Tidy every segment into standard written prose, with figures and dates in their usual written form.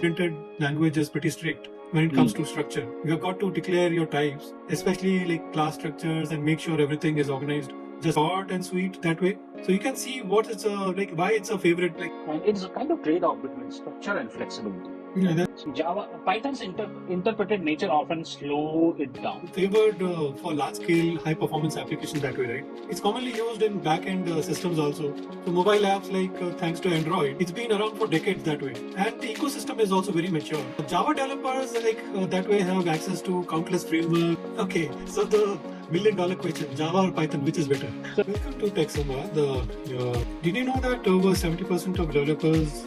object-oriented language is pretty strict when it comes to structure. You have got to declare your types, especially like class structures, and make sure everything is organized just short and sweet that way. So you can see what it's like, why it's a favorite. Like, And it's a kind of trade-off between structure and flexibility. yeah, Python's interpreted nature often slow it down. Favored for large-scale, high-performance applications that way, right? It's commonly used in back-end systems also. So mobile apps, like thanks to Android, it's been around for decades that way, and the ecosystem is also very mature. Java developers, like that way, have access to countless frameworks. Okay, so the million-dollar question: Java or Python, which is better? Welcome to Tech Samba. Did you know that over 70% of developers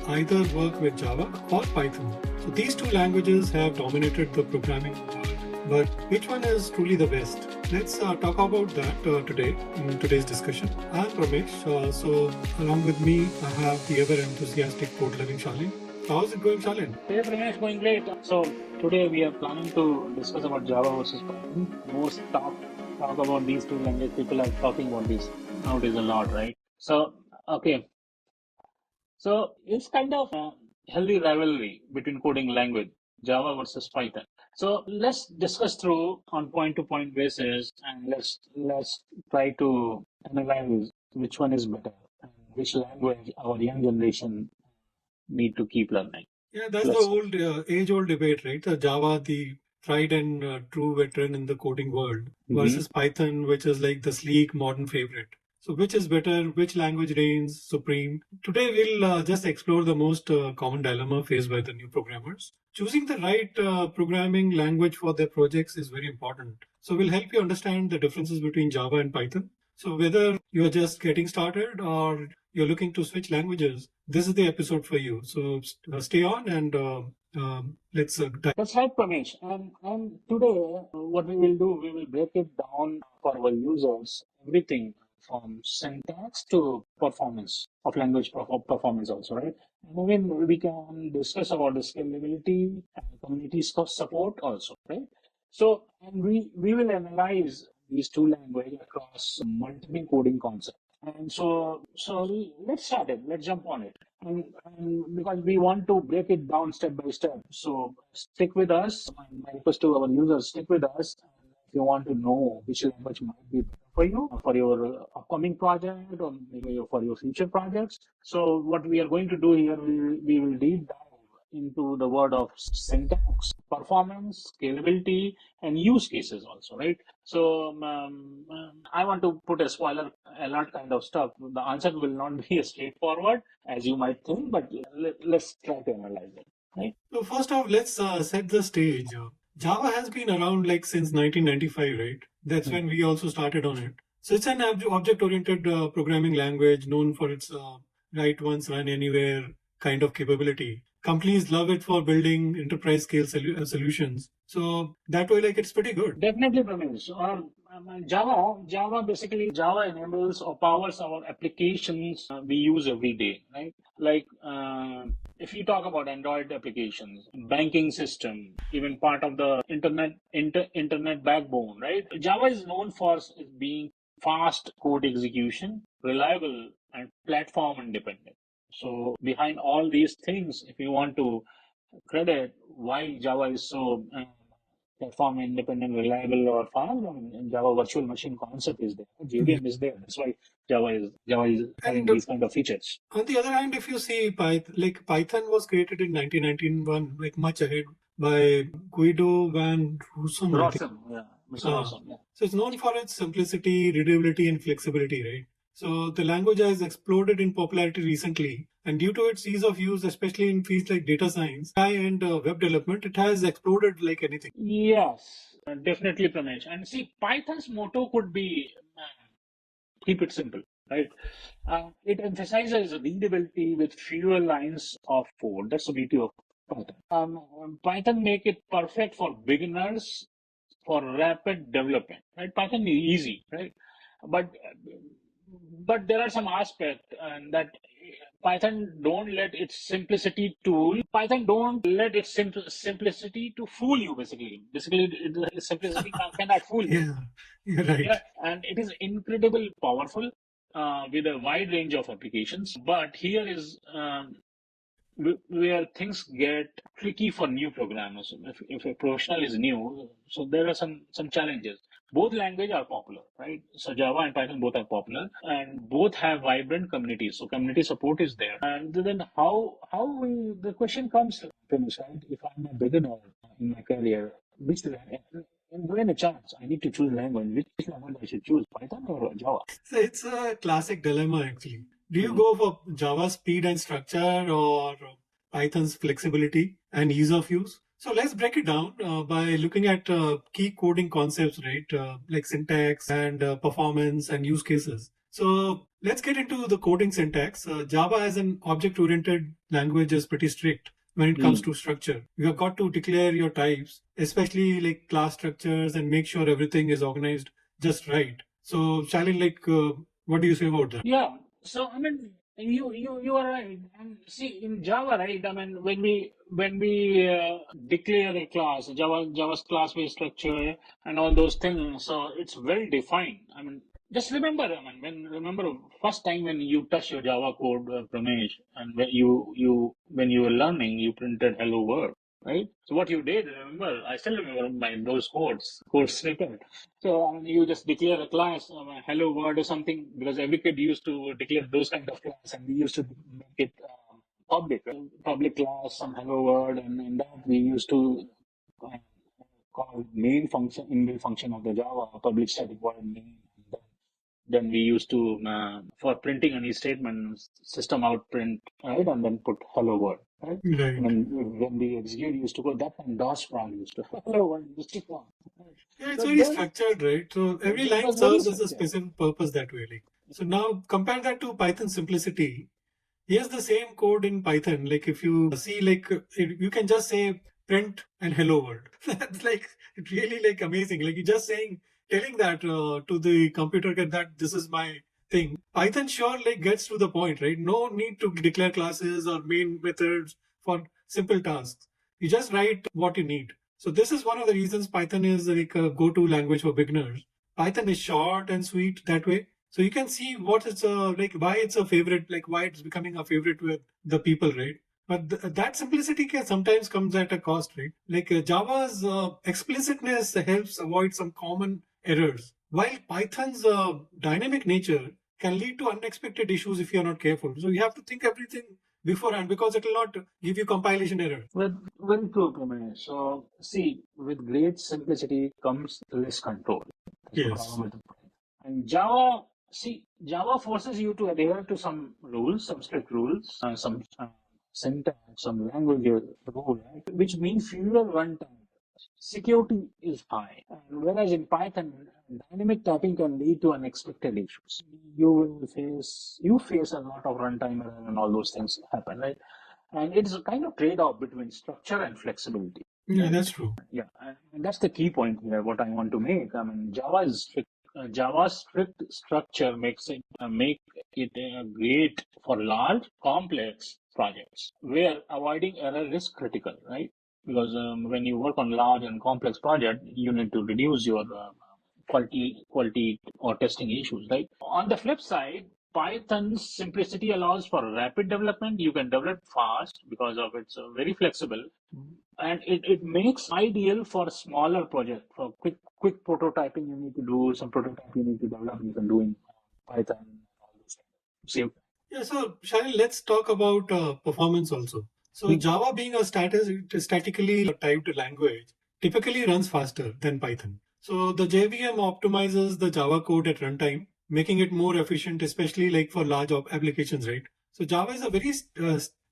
either work with Java or Python? So these two languages have dominated the programming world. But which one is truly the best? Let's talk about that today in today's discussion. I'm Ramesh. So along with me, I have the ever enthusiastic code-loving Shalin. How's it going, Shalin? Hey, Ramesh, going great. So today we are planning to discuss about Java versus Python. Most talk about these two languages. People are talking about this nowadays a lot, right? So okay. So it's kind of a healthy rivalry between coding language, Java versus Python. So let's discuss through on point-to-point basis, and let's try to analyze which one is better and which language our young generation need to keep learning. Yeah, that's the old age-old debate, right? Java, the tried and true veteran in the coding world, versus Python, which is like the sleek modern favorite. So which is better? Which language reigns supreme? Today we'll just explore the most common dilemma faced by the new programmers. Choosing the right programming language for their projects is very important. So we'll help you understand the differences between Java and Python. So whether you're just getting started or you're looking to switch languages, this is the episode for you. So stay on and let's dive. That's right, Pramesh. And today, what we will do, we will break it down for our users, everything from syntax to performance of language performance also, right? And even we can discuss about the scalability and community support also, right? So, and we will analyze these two languages across multiple coding concepts. And so let's start it. Let's jump on it. And because we want to break it down step by step. So stick with us. My request to our users, stick with us. And if you want to know which language might be better for you, for your upcoming project, or maybe for your future projects. So what we are going to do here, we will deep dive into the word of syntax, performance, scalability, and use cases also, right? So I want to put a spoiler alert kind of stuff. The answer will not be as straightforward as you might think, but let's try to analyze it, right? So first off, let's set the stage. Java has been around like since 1995, right? That's when we also started on it. So it's an object-oriented programming language known for its write once, run anywhere kind of capability. Companies love it for building enterprise scale solutions. So that way, like, it's pretty good. Definitely, Pramesh. Java basically, Java enables or powers our applications we use every day, right? Like if you talk about Android applications, banking system, even part of the internet backbone, right? Java is known for being fast code execution, reliable, and platform independent. So behind all these things, if you want to credit why Java is so platform independent, reliable, or fast, and Java virtual machine concept is there. JVM is there. That's why Java is having these kind of features. On the other hand, if you see Python was created in 1991, like much ahead by Guido van Rossum. Mr. Rossum, yeah. So it's known for its simplicity, readability, and flexibility, right? So the language has exploded in popularity recently, and due to its ease of use, especially in fields like data science, AI, and web development, it has exploded like anything. Yes, definitely, Pramesh. And see, Python's motto could be keep it simple, right? It emphasizes readability with fewer lines of code. That's the beauty of Python. Python make it perfect for beginners for rapid development, right? Python is easy, right? But there are some aspects that Python don't let its simplicity to fool you. Basically, simplicity cannot fool you. Yeah, you're right. Yeah, and it is incredibly powerful with a wide range of applications. But here is where things get tricky for new programmers. If a professional is new, so there are some challenges. Both language are popular, right? So Java and Python both are popular, and both have vibrant communities. So community support is there. And then how we the question comes to finish, right? If I'm a beginner in my career, which language? And given a chance, I need to choose language. Which language I should choose, Python or Java? So it's a classic dilemma actually. Do you Mhm. go for Java speed and structure or Python's flexibility and ease of use? So let's break it down by looking at key coding concepts, right? Like syntax and performance and use cases. So let's get into the coding syntax. Java as an object-oriented language is pretty strict when it comes Mm. to structure. You have got to declare your types, especially like class structures, and make sure everything is organized just right. So, Shalin, what do you say about that? Yeah. So I mean, you are right. And see, in Java, right? I mean, when we declare a class, Java's class-based structure and all those things, so it's well defined. I mean, just remember, I mean, remember first time when you touch your Java code, Pramesh, and when you were learning, you printed hello world, right? So what you did, remember, I still remember my those code snippet. So you just declare a class, hello world or something, because every kid used to declare those kind of class, and we used to make it public, right? Public class, some hello world, and in that we used to uh, call main function, inbuilt function of the Java, public static void main. Then we used to, for printing any statement, system out print, right, and then put hello world, right? And Right. then when we execute, we used to go that and DOS prompt used to hello world used to come. Right? Yeah, it's So very then structured, right? So every it line was very serves as a structured. specific purpose that way. Like, so now compare that to Python simplicity. Here's the same code in Python. Like if you see, you can just say print and hello world. That's like really like amazing. Like you just telling that to the computer that this is my thing. Python sure like gets to the point, right? No need to declare classes or main methods for simple tasks. You just write what you need. So this is one of the reasons Python is like a go-to language for beginners. Python is short and sweet that way, so you can see what it's like why it's a favorite, like why it's becoming a favorite with the people, right? But that simplicity can sometimes comes at a cost, right? Like Java's explicitness helps avoid some common errors, while Python's dynamic nature can lead to unexpected issues if you're not careful. So you have to think everything beforehand because it will not give you compilation error. Well, very true, Pramesh. So, see, with great simplicity comes less control. That's the Yes. problem with the brain. And Java, see, Java forces you to adhere to some rules, some strict rules, some syntax, some language rule, right? Which means fewer runtime. Security is high. And whereas in Python, dynamic typing can lead to unexpected issues. You face a lot of runtime error and all those things happen, right? And it's a kind of trade-off between structure and flexibility, Yeah, right? that's true. Yeah, and that's the key point here. What I want to make. I mean, Java's strict structure make it great for large, complex projects where avoiding error is critical, right? Because when you work on large and complex project, you need to reduce your quality or testing issues, right? On the flip side, Python's simplicity allows for rapid development. You can develop fast because of it's very flexible, and it makes ideal for smaller project. For quick prototyping, you need to do some prototype. You need to develop. You can do in Python. And all those things. Save. Yeah, so Sharon, let's talk about performance also. So Hmm. Java being a statically typed language typically runs faster than Python. So the JVM optimizes the Java code at runtime, making it more efficient, especially like for large applications, right? So Java is a very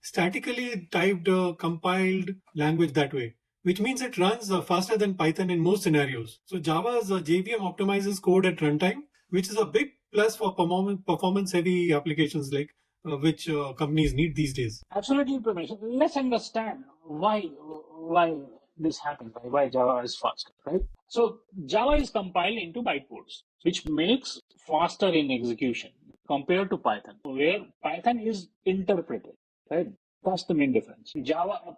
statically typed, compiled language that way, which means it runs faster than Python in most scenarios. So Java's JVM optimizes code at runtime, which is a big plus for performance heavy applications like which companies need these days. Absolutely information. Let's understand why this happens, why Java is faster, right? So Java is compiled into bytecodes, which makes faster in execution compared to Python, where Python is interpreted, right? That's the main difference.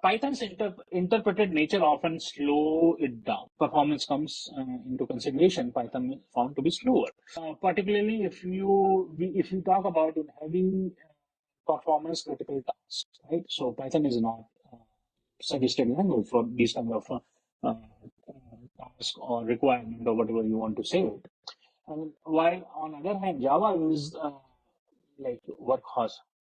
Python's interpreted nature often slow it down. Performance comes into consideration. Python is found to be slower, particularly if you talk about in heavy performance critical tasks, right? So Python is not suggested language for these kind of task or requirement or whatever you want to say it. And while on other hand, Java is like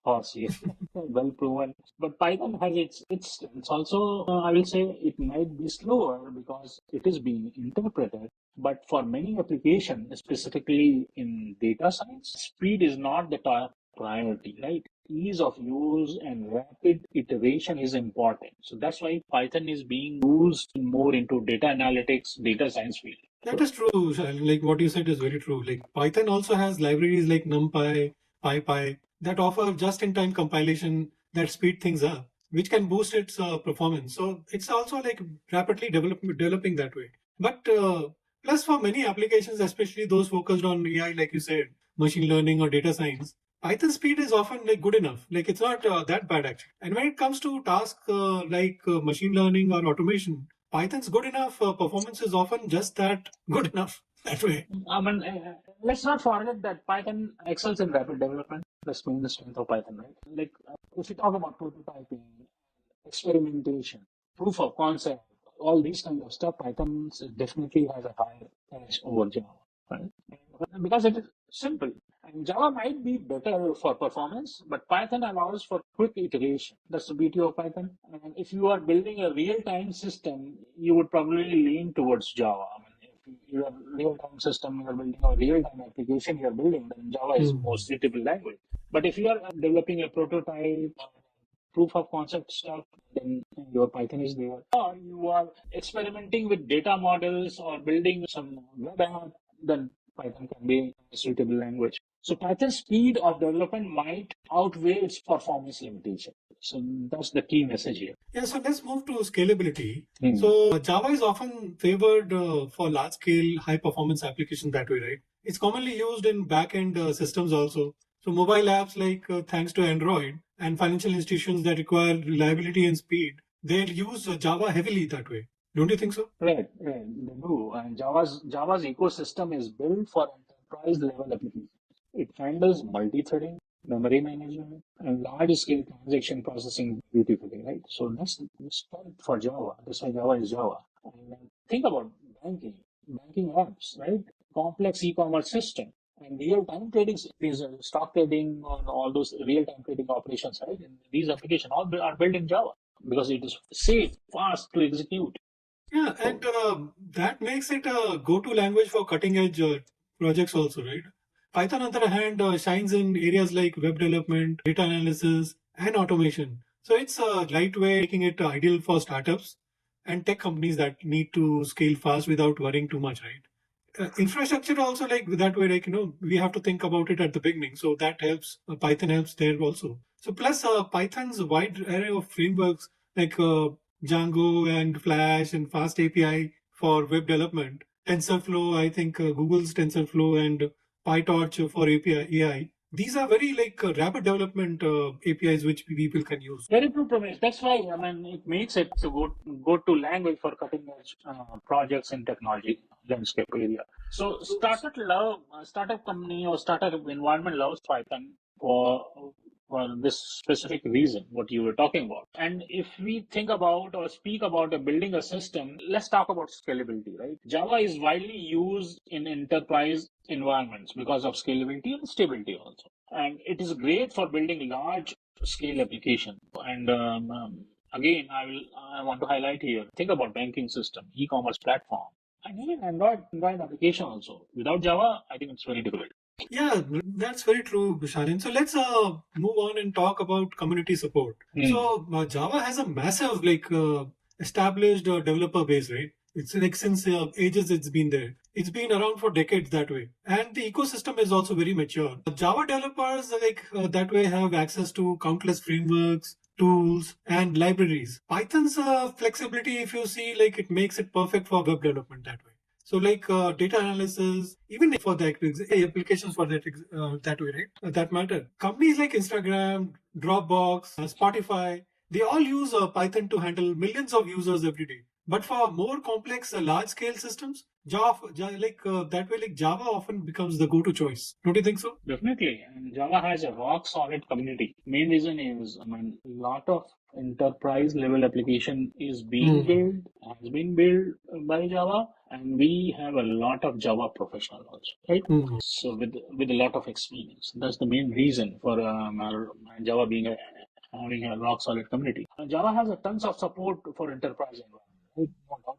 horse here, well proven. But Python has its strengths. Also, I will say it might be slower because it is being interpreted. But for many applications, specifically in data science, speed is not the top priority, right? Ease of use and rapid iteration is important. So that's why Python is being used more into data analytics, data science field. That is true, Shailin. Like what you said is very true. Like Python also has libraries like NumPy, PyPy that offer just-in-time compilation that speed things up, which can boost its performance. So it's also like rapidly developing that way. But plus for many applications, especially those focused on AI, like you said, machine learning or data science, Python speed is often like good enough. Like it's not that bad actually. And when it comes to tasks like machine learning or automation, Python's good enough. Performance is often just that good enough that way. I mean, let's not forget that Python excels in rapid development. That's been the strength of Python, right? Like, if you talk about prototyping, experimentation, proof of concept, all these kind of stuff, Python definitely has a higher edge over Java, right? Because it is simple. And Java might be better for performance, but Python allows for quick iteration. That's the beauty of Python. And if you are building a real-time system, you would probably lean towards Java. I mean, if you have real-time system, you're building a real-time application, you're building, then Java is Hmm. more suitable language. But if you are developing a prototype, proof of concept stuff, then your Python is there. Or you are experimenting with data models or building some web app, then Python can be a suitable language. So Python's speed of development might outweigh its performance limitation. So that's the key message here. Yeah, so let's move to scalability. Hmm. So Java is often favored for large-scale, high-performance applications that way, right? It's commonly used in back-end systems also. So mobile apps like thanks to Android and financial institutions that require reliability and speed, they use Java heavily that way. Don't you think so? Right, right, they do. And Java's ecosystem is built for enterprise level applications. It handles multi-threading, memory management, and large-scale transaction processing beautifully, right? So that's the strength for Java. That's why Java is Java. And then think about banking apps, right? Complex e-commerce system and real-time trading, these stock trading on all those real-time trading operations, right? And these applications all are built in Java because it is safe, fast to execute. Yeah, and that makes it a go-to language for cutting-edge projects also, right? Python, on the other hand, shines in areas like web development, data analysis, and automation. So it's lightweight, making it ideal for startups and tech companies that need to scale fast without worrying too much, right? Infrastructure also like that way, like we have to think about it at the beginning, so that helps. Python helps there also. So plus Python's wide array of frameworks like Django and Flash and fast API for web development, TensorFlow, I think Google's TensorFlow and PyTorch for API AI, these are very like rapid development APIs which people can use. Very true, Pramesh. That's why I mean it makes it to go to language for cutting edge projects in technology landscape area. So startup company or startup environment loves Python for this specific reason what you were talking about. And if we think about or speak about building a system, let's talk about scalability, right? Java is widely used in enterprise environments because of scalability and stability also. And it is great for building large scale application. And again, I want to highlight here. Think about banking system, e-commerce platform, and even Android application also. Without Java, I think it's very difficult. Yeah, that's very true, Bisharin. So let's move on and talk about community support. Hmm. So Java has a massive established developer base, right? It's like since ages it's been there. It's been around for decades that way, and the ecosystem is also very mature. Java developers that way have access to countless frameworks, tools, and libraries. Python's flexibility, if you see, like it makes it perfect for web development that way. So like data analysis, even for the applications for that way, right? That matter. Companies like Instagram, Dropbox, Spotify, they all use Python to handle millions of users every day. But for more complex, large-scale systems, Java often becomes the go-to choice. Don't you think so? Definitely. And Java has a rock solid community. Main reason is, I mean, a lot of enterprise level application is being built, has been built by Java, and we have a lot of Java professional also, right? So with a lot of experience. That's the main reason for our Java being having a rock solid community. Java has a tons of support for enterprise environment, right? No doubt.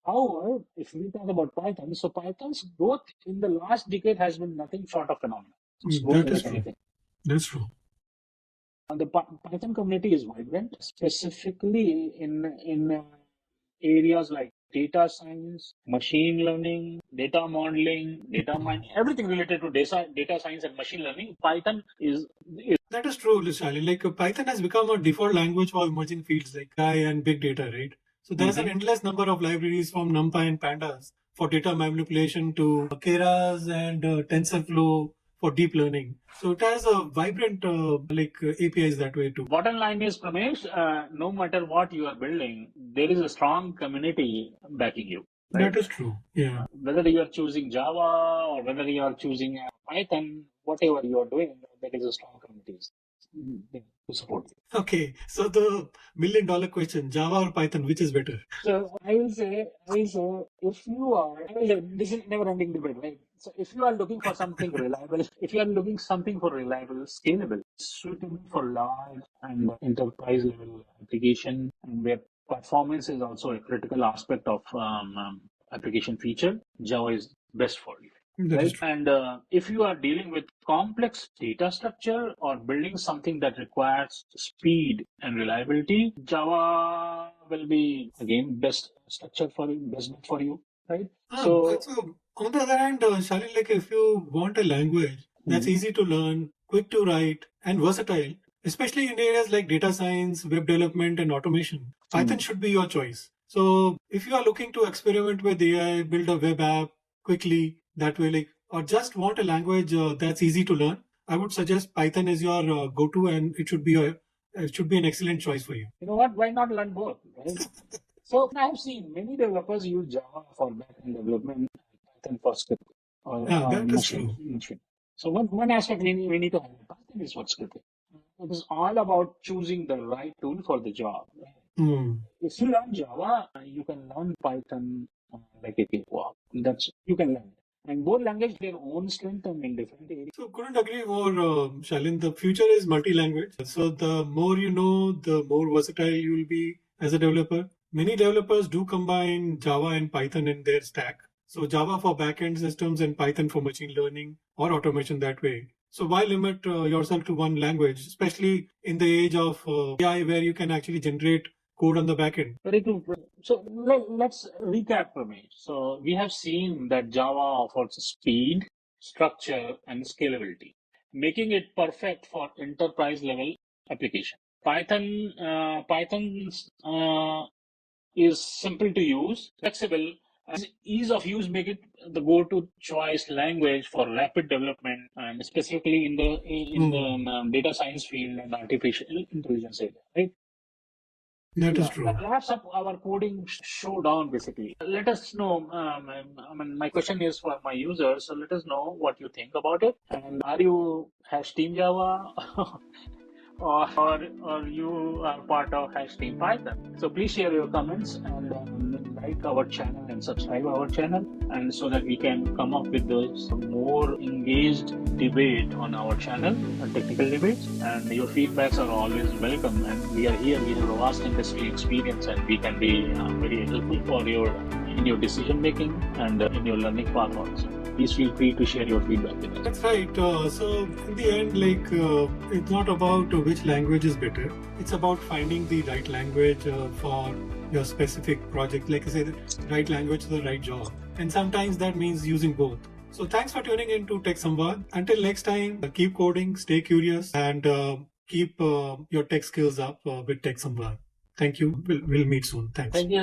However, if we talk about Python, so Python's growth in the last decade has been nothing short of phenomenal. It's growing That is like true. anything. That's true. The Python community is vibrant, specifically in areas like data science, machine learning, data modeling, data mining, everything related to data science and machine learning. Python is That is true, Lishali. Python has become a default language for emerging fields like AI and big data, right? So there's an endless number of libraries from NumPy and Pandas for data manipulation to Keras and TensorFlow for deep learning. So it has a vibrant APIs that way too. Bottom line is, Pramesh, no matter what you are building, there is a strong community backing you. Right? That is true. Yeah. Whether you are choosing Java or whether you are choosing Python, whatever you are doing, there is a strong community to support you. Okay, so the $1 million question: Java or Python, which is better? So I will say, if you are, this is never-ending debate, right? So if you are looking for something reliable, if you are looking something for reliable, scalable, suitable for large and enterprise level application, and where performance is also a critical aspect of application feature, Java is best for you. That is Right? true. And if you are dealing with complex data structure or building something that requires speed and reliability, Java will be again best structure for you, best for you, right? So So on the other hand, Shalin, if you want a language that's easy to learn, quick to write, and versatile, especially in areas like data science, web development, and automation, Python should be your choice. So if you are looking to experiment with AI, build a web app quickly that way, or just want a language that's easy to learn, I would suggest Python is your go-to, and it should be an excellent choice for you. you know what? Why not learn both, right? So I have seen many developers use Java for backend development, Python for scripting or That is machine. true. So one aspect we need to highlight, Python is for scripting. It is all about choosing the right tool for the job. If you learn Java, you can learn Python like a cakewalk. That's you can learn. And both languages their own strength and in different areas. So couldn't agree more, Shalin. The future is multi-language. So the more you know, the more versatile you will be as a developer. Many developers do combine Java and Python in their stack. So Java for backend systems and Python for machine learning or automation that way. So why limit yourself to one language, especially in the age of AI where you can actually generate code on the backend? Very true. So let's recap, Ramesh. So we have seen that Java offers speed, structure, and scalability, making it perfect for enterprise level application. Python is simple to use, flexible, and ease of use make it the go-to choice language for rapid development, and specifically in the data science field and artificial intelligence area, right? That is Yeah, true. that wraps up our coding showdown basically. Let us know. I mean, my question is for my users, so let us know what you think about it. And are you hash team Java or you are part of hash team Python? So please share your comments and like our channel and subscribe our channel, and so that we can come up with some more engaged debate on our channel, technical debates. And your feedbacks are always welcome. And we are here. We have a vast industry experience, and we can be very helpful for in your decision making and in your learning path also. Please feel free to share your feedback with us. That's right. So in the end, it's not about which language is better. It's about finding the right language for your specific project. Like I said, the right language for the right job. And sometimes that means using both. So thanks for tuning in to Tech Samvad. Until next time, keep coding, stay curious, and keep your tech skills up with Tech Samvad. Thank you. We'll meet soon. Thanks. Thank you.